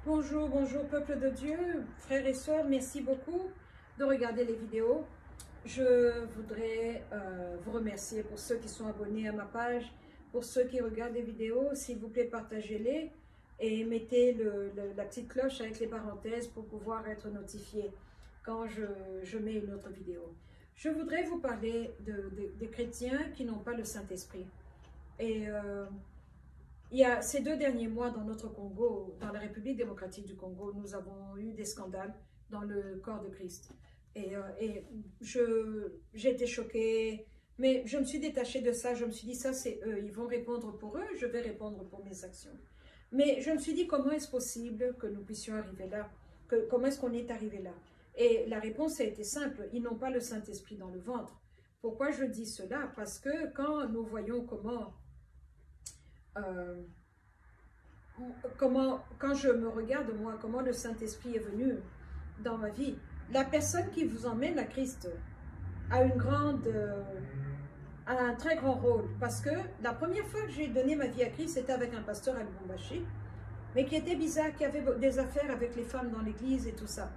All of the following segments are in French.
Bonjour, bonjour peuple de Dieu, frères et sœurs, merci beaucoup de regarder les vidéos. Je voudrais vous remercier pour ceux qui sont abonnés à ma page, pour ceux qui regardent les vidéos, s'il vous plaît partagez-les et mettez la petite cloche avec les parenthèses pour pouvoir être notifié quand je mets une autre vidéo. Je voudrais vous parler des chrétiens qui n'ont pas le Saint-Esprit. Et il y a ces 2 derniers mois dans notre Congo, dans la République démocratique du Congo, nous avons eu des scandales dans le corps de Christ. Et j'ai été choquée, mais je me suis détachée de ça. Je me suis dit, ça c'est eux, ils vont répondre pour eux, je vais répondre pour mes actions. Mais je me suis dit, comment est-ce possible que nous puissions arriver là? Comment est-ce qu'on est arrivé là? Et la réponse a été simple, ils n'ont pas le Saint-Esprit dans le ventre. Pourquoi je dis cela? Parce que quand nous voyons quand je me regarde moi, comment le Saint-Esprit est venu dans ma vie, la personne qui vous emmène à Christ a un très grand rôle, parce que la première fois que j'ai donné ma vie à Christ, c'était avec un pasteur à Lubumbashi, mais qui était bizarre, qui avait des affaires avec les femmes dans l'église et tout ça.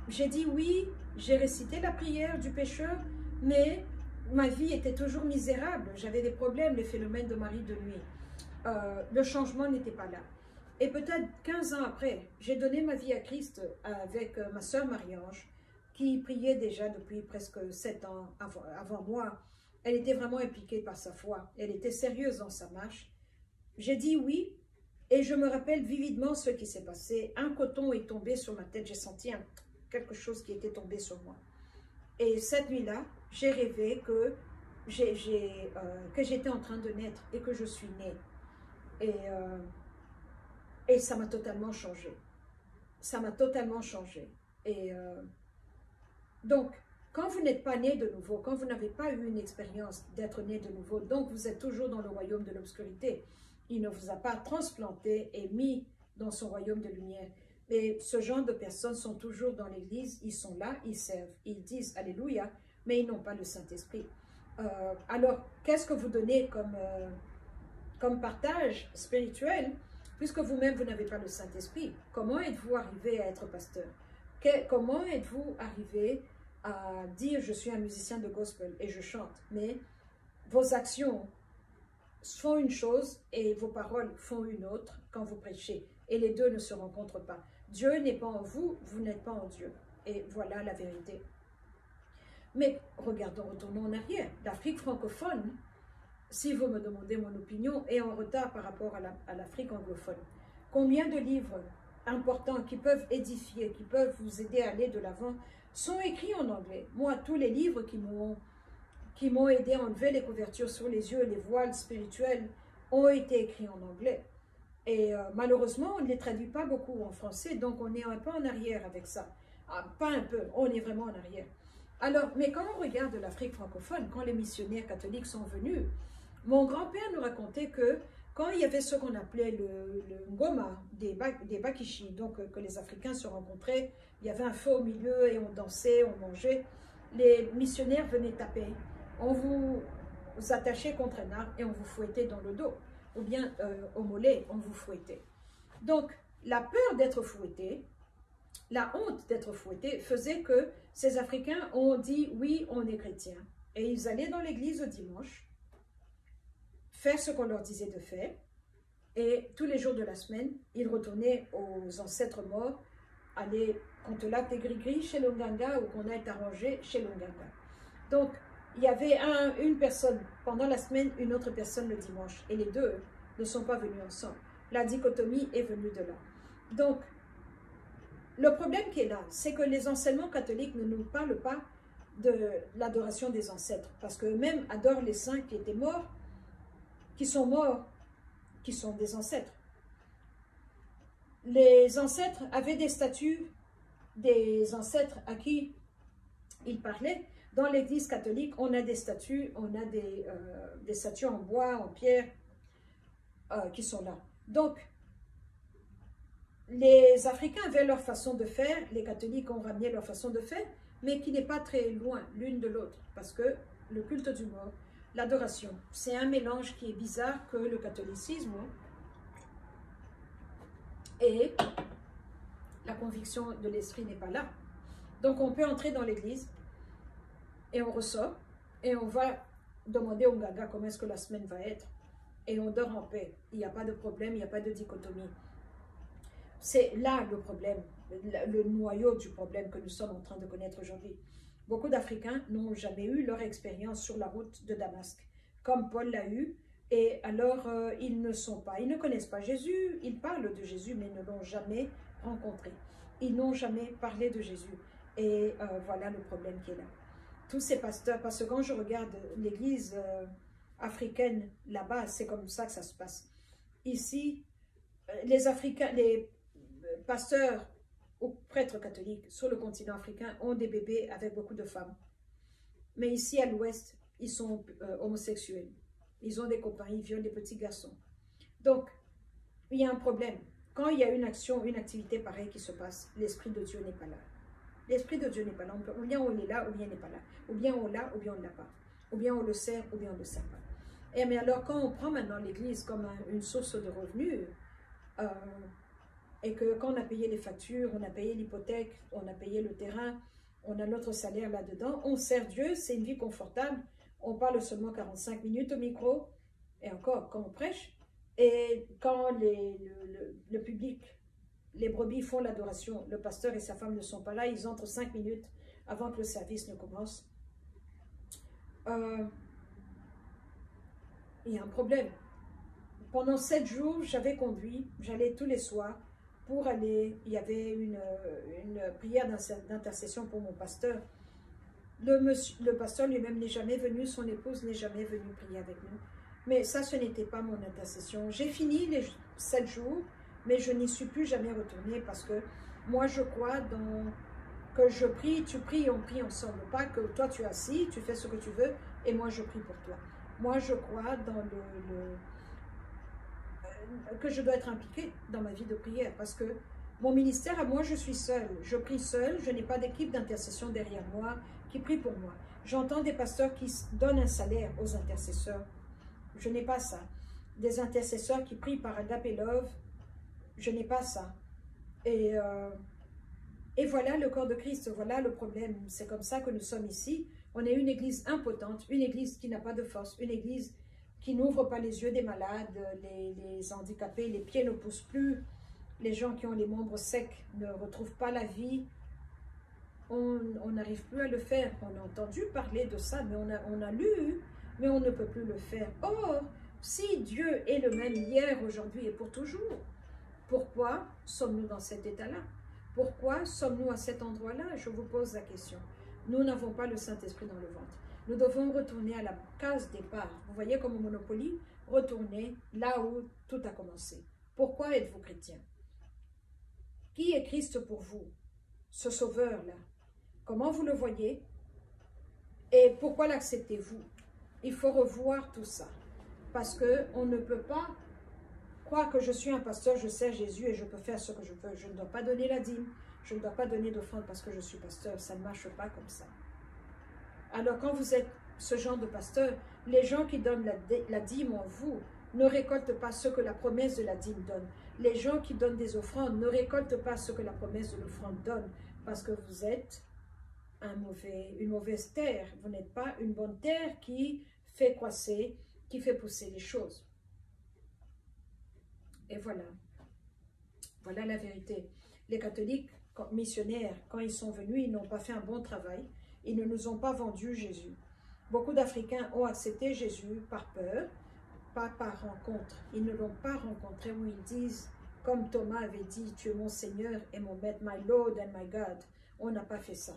J'ai dit oui, j'ai récité la prière du pécheur, mais ma vie était toujours misérable, j'avais des problèmes, les phénomènes de mari de nuit. Le changement n'était pas là. Et peut-être 15 ans après, j'ai donné ma vie à Christ avec ma sœur Marie-Ange, qui priait déjà depuis presque 7 ans avant moi. Elle était vraiment impliquée par sa foi. Elle était sérieuse dans sa marche. J'ai dit oui, et je me rappelle vividement ce qui s'est passé. Un coton est tombé sur ma tête. J'ai senti quelque chose qui était tombé sur moi. Et cette nuit-là, j'ai rêvé que j'étais en train de naître et que je suis née. Et ça m'a totalement changé. Ça m'a totalement changé. Et donc, quand vous n'êtes pas né de nouveau, quand vous n'avez pas eu une expérience d'être né de nouveau, donc vous êtes toujours dans le royaume de l'obscurité. Il ne vous a pas transplanté et mis dans son royaume de lumière. Mais ce genre de personnes sont toujours dans l'église, ils sont là, ils servent, ils disent Alléluia, mais ils n'ont pas le Saint-Esprit. Alors, qu'est-ce que vous donnez comme partage spirituel, puisque vous-même, vous n'avez pas le Saint-Esprit? Comment êtes-vous arrivé à être pasteur? Comment êtes-vous arrivé à dire, je suis un musicien de gospel et je chante, mais vos actions font une chose et vos paroles font une autre quand vous prêchez, et les deux ne se rencontrent pas. Dieu n'est pas en vous, vous n'êtes pas en Dieu. Et voilà la vérité. Mais regardons, retournons en arrière. L'Afrique francophone, si vous me demandez mon opinion, est en retard par rapport à l'Afrique anglophone. Combien de livres importants qui peuvent édifier, qui peuvent vous aider à aller de l'avant, sont écrits en anglais? Moi, tous les livres qui m'ont aidé à enlever les couvertures sur les yeux, les voiles spirituels, ont été écrits en anglais. Et malheureusement, on ne les traduit pas beaucoup en français, donc on est un peu en arrière avec ça. Ah, pas un peu, on est vraiment en arrière. Alors, mais quand on regarde l'Afrique francophone, quand les missionnaires catholiques sont venus, mon grand-père nous racontait que quand il y avait ce qu'on appelait le ngoma, des bakishi, donc que les Africains se rencontraient, il y avait un feu au milieu et on dansait, on mangeait, les missionnaires venaient taper. On vous attachait contre un arbre et on vous fouettait dans le dos, ou bien au mollet, on vous fouettait. Donc, la peur d'être fouetté, la honte d'être fouetté faisait que ces Africains ont dit, oui, on est chrétiens. Et ils allaient dans l'église le dimanche, faire ce qu'on leur disait de faire, et tous les jours de la semaine, ils retournaient aux ancêtres morts, aller contre l'acte des gris-gris chez l'Onganga ou qu'on a été arrangé chez l'Onganga. Donc, il y avait une personne pendant la semaine, une autre personne le dimanche, et les deux ne sont pas venus ensemble. La dichotomie est venue de là. Donc, le problème qui est là, c'est que les enseignements catholiques ne nous parlent pas de l'adoration des ancêtres, parce qu'eux-mêmes adorent les saints qui étaient morts, qui sont morts, qui sont des ancêtres. Les ancêtres avaient des statues des ancêtres à qui ils parlaient. Dans l'église catholique, on a des statues, on a des statues en bois, en pierre, qui sont là. Donc, les Africains avaient leur façon de faire, les catholiques ont ramené leur façon de faire, mais qui n'est pas très loin l'une de l'autre, parce que le culte du mort, l'adoration, c'est un mélange qui est bizarre que le catholicisme. Et la conviction de l'esprit n'est pas là. Donc on peut entrer dans l'église et on ressort et on va demander au gaga comment est-ce que la semaine va être et on dort en paix. Il n'y a pas de problème, il n'y a pas de dichotomie. C'est là le problème, le noyau du problème que nous sommes en train de connaître aujourd'hui. Beaucoup d'Africains n'ont jamais eu leur expérience sur la route de Damasque, comme Paul l'a eu, et alors ils ne connaissent pas Jésus, ils parlent de Jésus, mais ne l'ont jamais rencontré. Ils n'ont jamais parlé de Jésus. Et voilà le problème qui est là. Tous ces pasteurs, parce que quand je regarde l'église africaine là-bas, c'est comme ça que ça se passe. Ici, les Africains, les pasteurs ou prêtres catholiques sur le continent africain ont des bébés avec beaucoup de femmes. Mais ici à l'ouest, ils sont homosexuels. Ils ont des copains, ils violent des petits garçons. Donc, il y a un problème. Quand il y a une action, une activité pareille qui se passe, l'Esprit de Dieu n'est pas là. L'Esprit de Dieu n'est pas là. Ou bien on est là, ou bien il n'est pas là. Ou bien on l'a, ou bien on ne l'a pas. Ou bien on le sert, ou bien on ne le sert pas. Et mais alors, quand on prend maintenant l'Église comme une source de revenus, et que quand on a payé les factures, on a payé l'hypothèque, on a payé le terrain, on a notre salaire là-dedans, on sert Dieu, c'est une vie confortable, on parle seulement 45 minutes au micro, et encore, quand on prêche, et quand le public, les brebis font l'adoration, le pasteur et sa femme ne sont pas là, ils entrent 5 minutes avant que le service ne commence. Il y a un problème. Pendant 7 jours, j'avais conduit, j'allais tous les soirs pour aller, il y avait une prière d'intercession pour mon pasteur. Le pasteur lui-même n'est jamais venu, son épouse n'est jamais venue prier avec nous. Mais ça, ce n'était pas mon intercession. J'ai fini les 7 jours, mais je n'y suis plus jamais retournée parce que moi, je crois que je prie, tu pries, on prie ensemble. Pas que toi, tu es assis, tu fais ce que tu veux et moi, je prie pour toi. Moi, je crois dans que je dois être impliquée dans ma vie de prière parce que mon ministère, à moi, je suis seule. Je prie seule, je n'ai pas d'équipe d'intercession derrière moi qui prie pour moi. J'entends des pasteurs qui donnent un salaire aux intercesseurs. Je n'ai pas ça. Des intercesseurs qui prient par Agape Love, je n'ai pas ça. Et voilà le corps de Christ, voilà le problème. C'est comme ça que nous sommes ici. On est une église impotente, une église qui n'a pas de force, une église qui n'ouvre pas les yeux des malades, les handicapés, les pieds ne poussent plus, les gens qui ont les membres secs ne retrouvent pas la vie. On n'arrive plus à le faire. On a entendu parler de ça, mais on a lu, mais on ne peut plus le faire. Or, si Dieu est le même hier, aujourd'hui et pour toujours, pourquoi sommes-nous dans cet état-là? Pourquoi sommes-nous à cet endroit-là? Je vous pose la question. Nous n'avons pas le Saint-Esprit dans le ventre. Nous devons retourner à la case départ. Vous voyez comme au Monopoly, retourner là où tout a commencé. Pourquoi êtes-vous chrétien? Qui est Christ pour vous? Ce sauveur-là. Comment vous le voyez? Et pourquoi l'acceptez-vous? Il faut revoir tout ça. Parce qu'on ne peut pas croire que je suis un pasteur, je sers Jésus et je peux faire ce que je veux. Je ne dois pas donner la dîme. Je ne dois pas donner d'offrande parce que je suis pasteur. Ça ne marche pas comme ça. Alors quand vous êtes ce genre de pasteur, les gens qui donnent la dîme en vous ne récoltent pas ce que la promesse de la dîme donne. Les gens qui donnent des offrandes ne récoltent pas ce que la promesse de l'offrande donne parce que vous êtes une mauvaise terre. Vous n'êtes pas une bonne terre qui fait croisser, qui fait pousser les choses. Et voilà. Voilà la vérité. Les catholiques missionnaires, quand ils sont venus, ils n'ont pas fait un bon travail. Ils ne nous ont pas vendu Jésus. Beaucoup d'Africains ont accepté Jésus par peur, pas par rencontre. Ils ne l'ont pas rencontré où ils disent, comme Thomas avait dit, tu es mon Seigneur et mon Maître, my Lord and my God. On n'a pas fait ça.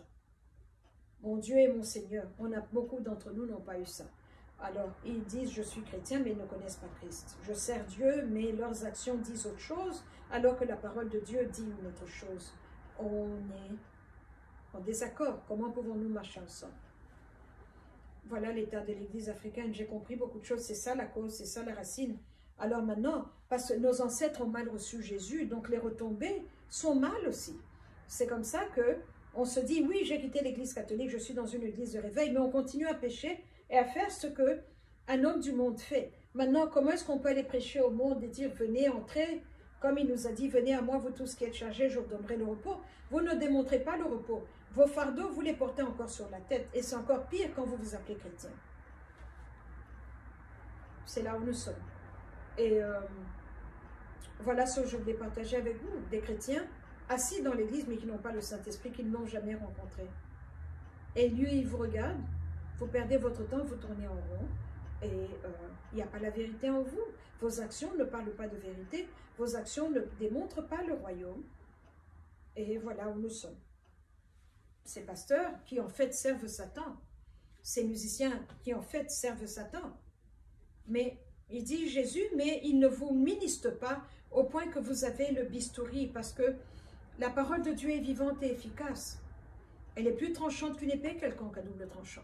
Mon Dieu est mon Seigneur. Beaucoup d'entre nous n'ont pas eu ça. Alors, ils disent, je suis chrétien, mais ils ne connaissent pas Christ. Je sers Dieu, mais leurs actions disent autre chose, alors que la parole de Dieu dit une autre chose. On est en désaccord. Comment pouvons-nous marcher ensemble? Voilà l'état de l'Église africaine. J'ai compris beaucoup de choses. C'est ça la cause, c'est ça la racine. Alors maintenant, parce que nos ancêtres ont mal reçu Jésus, donc les retombées sont mal aussi. C'est comme ça que on se dit, oui, j'ai quitté l'Église catholique, je suis dans une église de réveil, mais on continue à pécher et à faire ce qu'un homme du monde fait. Maintenant, comment est-ce qu'on peut aller prêcher au monde et dire, venez, entrez, Comme il nous a dit, venez à moi, vous tous qui êtes chargés, je vous donnerai le repos. Vous ne démontrez pas le repos. Vos fardeaux, vous les portez encore sur la tête. Et c'est encore pire quand vous vous appelez chrétien. C'est là où nous sommes. Et voilà ce que je voulais partager avec vous. Des chrétiens assis dans l'église, mais qui n'ont pas le Saint-Esprit, qu'ils n'ont jamais rencontré. Et lui, il vous regarde, vous perdez votre temps, vous tournez en rond. Et il n'y a pas la vérité en vous. Vos actions ne parlent pas de vérité. Vos actions ne démontrent pas le royaume. Et voilà où nous sommes. Ces pasteurs qui en fait servent Satan. Ces musiciens qui en fait servent Satan. Mais il dit Jésus, mais il ne vous ministre pas au point que vous avez le bistouri. Parce que la parole de Dieu est vivante et efficace. Elle est plus tranchante qu'une épée quelconque à double tranchant.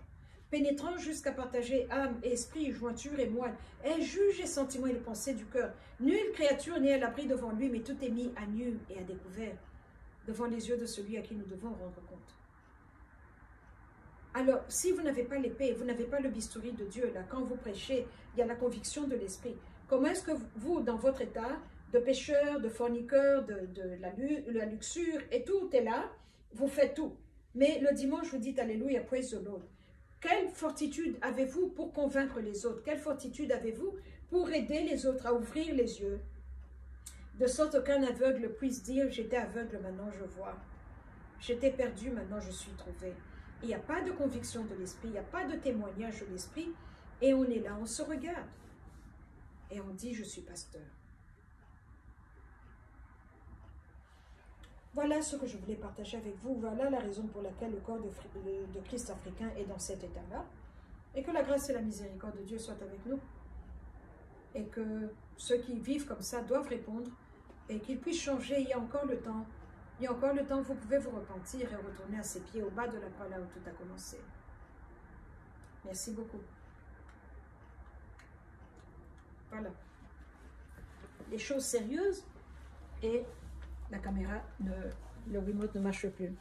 Pénétrant jusqu'à partager âme, esprit, jointure et moelle. Elle juge les sentiments et les pensées du cœur. Nulle créature n'est à l'abri devant lui, mais tout est mis à nu et à découvert devant les yeux de celui à qui nous devons rendre compte. Alors, si vous n'avez pas l'épée, vous n'avez pas le bistouri de Dieu, là, quand vous prêchez, il y a la conviction de l'esprit. Comment est-ce que vous, dans votre état de pécheur, de forniqueur, de la luxure, et tout est là, vous faites tout. Mais le dimanche, vous dites Alléluia, praise the Lord. Quelle fortitude avez-vous pour convaincre les autres? Quelle fortitude avez-vous pour aider les autres à ouvrir les yeux? De sorte qu'un aveugle puisse dire, j'étais aveugle, maintenant je vois. J'étais perdu, maintenant je suis trouvé. Il n'y a pas de conviction de l'esprit, il n'y a pas de témoignage de l'esprit. Et on est là, on se regarde. Et on dit, je suis pasteur. Voilà ce que je voulais partager avec vous. Voilà la raison pour laquelle le corps de Christ africain est dans cet état-là. Et que la grâce et la miséricorde de Dieu soient avec nous. Et que ceux qui vivent comme ça doivent répondre et qu'ils puissent changer. Il y a encore le temps. Il y a encore le temps. Vous pouvez vous repentir et retourner à ses pieds au bas de la croix là où tout a commencé. Merci beaucoup. Voilà. Des choses sérieuses et la caméra, le remote ne marche plus.